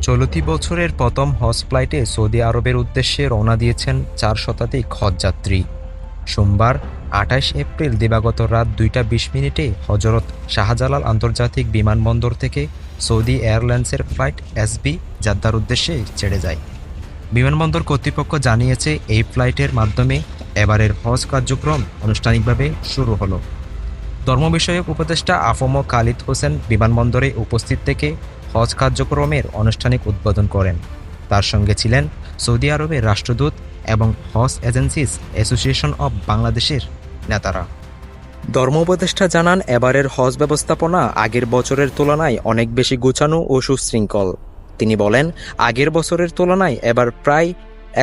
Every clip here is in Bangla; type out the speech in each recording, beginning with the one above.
চলতি বছরের প্রথম হজ ফ্লাইটে সৌদি আরবের উদ্দেশ্যে রওনা দিয়েছেন ৪ শতাধিক হজযাত্রী। সোমবার ২৮ এপ্রিল দিবাগত রাত ২টা ২০ মিনিটে হজরত শাহজালাল আন্তর্জাতিক বিমানবন্দর থেকে সৌদি এয়ারলাইন্সের ফ্লাইট এসবি জাদ্দার উদ্দেশ্যে ছেড়ে যায়। বিমানবন্দর কর্তৃপক্ষ জানিয়েছে, এই ফ্লাইটের মাধ্যমে এবারের হজ কার্যক্রম আনুষ্ঠানিকভাবে শুরু হলো। ধর্ম বিষয়ক উপদেষ্টা আফম খালিদ হোসেন বিমানবন্দরে উপস্থিত থেকে হজ কার্যক্রমের আনুষ্ঠানিক উদ্বোধন করেন। তার সঙ্গে ছিলেন সৌদি আরবের রাষ্ট্রদূত এবং হজ এজেন্সিস অ্যাসোসিয়েশন অব বাংলাদেশের নেতারা। ধর্ম উপদেষ্টা জানান, এবারের হজ ব্যবস্থাপনা আগের বছরের তুলনায় অনেক বেশি গোছানো ও সুশৃঙ্খল। তিনি বলেন, আগের বছরের তুলনায় এবার প্রায়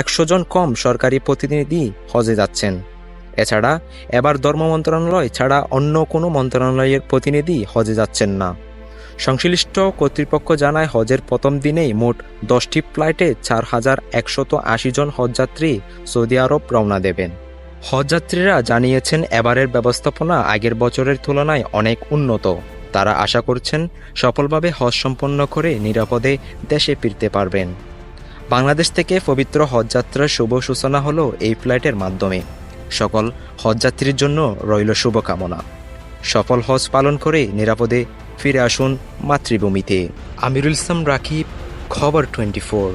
১০০ জন কম সরকারি প্রতিনিধি হজে যাচ্ছেন। এছাড়া এবার ধর্ম মন্ত্রণালয় ছাড়া অন্য কোনো মন্ত্রণালয়ের প্রতিনিধি হজে যাচ্ছেন না। সংশ্লিষ্ট কর্তৃপক্ষ জানায়, হজের প্রথম দিনেই মোট 10টি ফ্লাইটে ৪,১৮০ জন হজযাত্রী সৌদি আরব রওনা দেবেন। হজযাত্রীরা জানিয়েছেন, এবারের ব্যবস্থাপনা আগের বছরের তুলনায় অনেক উন্নত। তারা আশা করছেন সফলভাবে হজ সম্পন্ন করে নিরাপদে দেশে ফিরতে পারবেন। বাংলাদেশ থেকে পবিত্র হজযাত্রার শুভ সূচনা হলো এই ফ্লাইটের মাধ্যমে। সকল হজযাত্রীর জন্য রইল শুভকামনা। সফল হজ পালন করে নিরাপদে ফিরে আসুন মাতৃভূমিতে। আমিরুল ইসলাম রাকিব, খবর 24।